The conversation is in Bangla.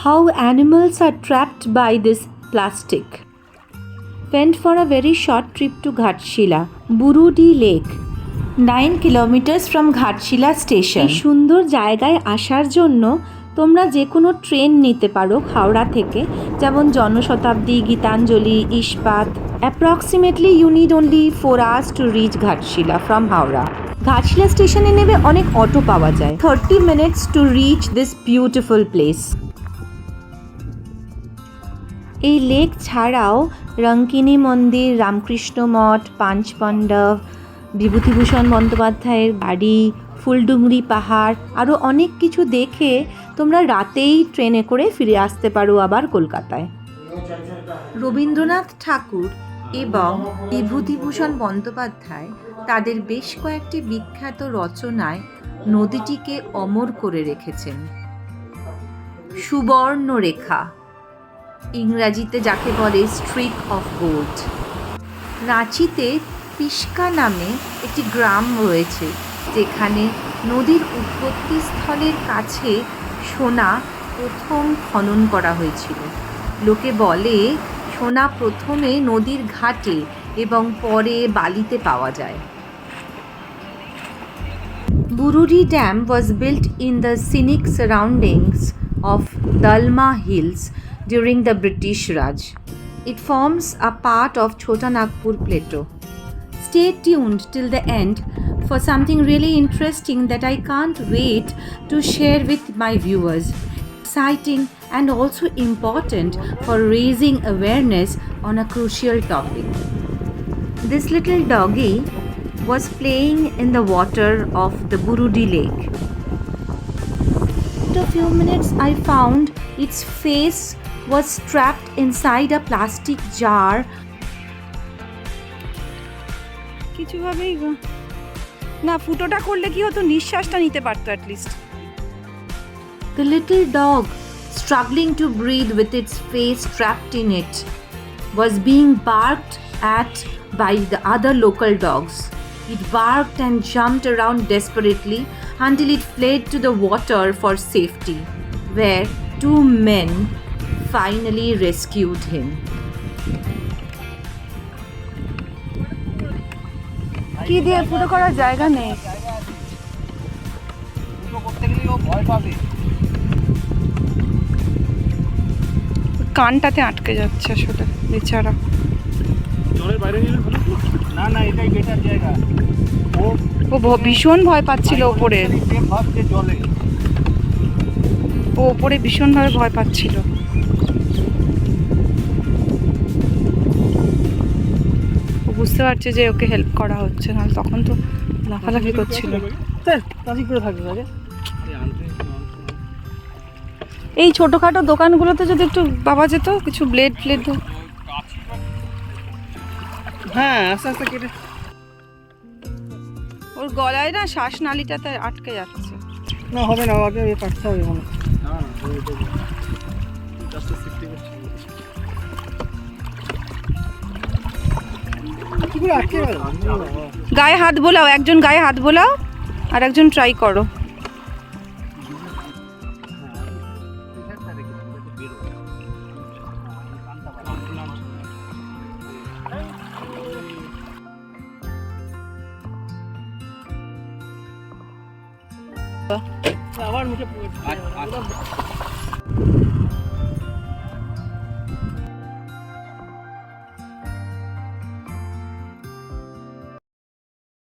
how animals are trapped by this plastic. Went for a very short trip to Ghatshila, Burudi Lake, 9 kilometers from Ghatshila station. এই সুন্দর জায়গায় আসার জন্য তোমরা যে কোনো ট্রেন নিতে পারো হাওড়া থেকে, যেমন জনশতাব্দী, গীতাঞ্জলি, ইস্পাত. Approximately you need only 4 hours to reach Ghatshila from Howrah. Ghatshila স্টেশনে নেমে অনেক অটো পাওয়া যায়. 30 minutes to reach this beautiful place. এই লেক ছাড়াও রঙ্কিনী মন্দির, রামকৃষ্ণ মঠ, পাঞ্চপাণ্ডব, বিভূতিভূষণ বন্দ্যোপাধ্যায়ের বাড়ি, ফুলডুঙরি পাহাড়, আরও অনেক কিছু দেখে তোমরা রাতেই ট্রেনে করে ফিরে আসতে পারো আবার কলকাতায়. রবীন্দ্রনাথ ঠাকুর এবং বিভূতিভূষণ বন্দ্যোপাধ্যায় তাদের বেশ কয়েকটি বিখ্যাত রচনায় নদীটিকে অমর করে রেখেছেন. সুবর্ণরেখা, ইংরাজিতে যাকে বলে স্ট্রিক অফ গোল্ড. রাঁচিতে পিস্কা নামে একটি গ্রাম রয়েছে, যেখানে নদীর উৎপত্তি স্থলের কাছে সোনা প্রথম খনন করা হয়েছিল. লোকে বলে সোনা প্রথমে নদীর ঘাটে এবং পরে বালিতে পাওয়া যায়. Burudi Dam was built in the scenic surroundings of Dalma Hills during the British Raj. It forms a part of Chota Nagpur Plateau. Stay tuned till the end for something really interesting that I can't wait to share with my viewers. Exciting and also important for raising awareness on a crucial topic. This little doggy was playing in the water of the Burudi Lake. After a few minutes, I found its face was trapped inside a plastic jar. কিছুভাবেই না ফুটোটা করলে কি হতো, নিঃশ্বাসটা নিতে পারতো at least. The little dog, struggling to breathe with its face trapped in it, was being barked at by the other local dogs. It barked and jumped around desperately until it fled to the water for safety, where 2 men finally rescued him. কি দিয়ে ফুটো করার জায়গা নেই. কানটাতে আটকে যাচ্ছে আসলে বেচারা. জলের বাইরে নিলে না না, এটাই বেটার জায়গা. ও ভীষণ ভয় পাচ্ছিল ওপরে. ও ওপরে ভীষণভাবে ভয় পাচ্ছিল. ও বুঝতে পারছে যে ওকে হেল্প করা হচ্ছে, না তখন তো লাফালাফি করছিল. এই ছোটখাটো দোকানগুলোতে যদি একটু পাওয়া যেত কিছু ব্লেড ফ্লেড. হ্যাঁ আস্তে আস্তে কেটে. ওর গলায় না শ্বাসনালীটাতে আটকে যাচ্ছে. না হবে না, আগে কাটতে হবে মনে. গায়ে হাত বোলাও, একজন গায়ে হাত বোলাও আর একজন ট্রাই করো. আবার মুখে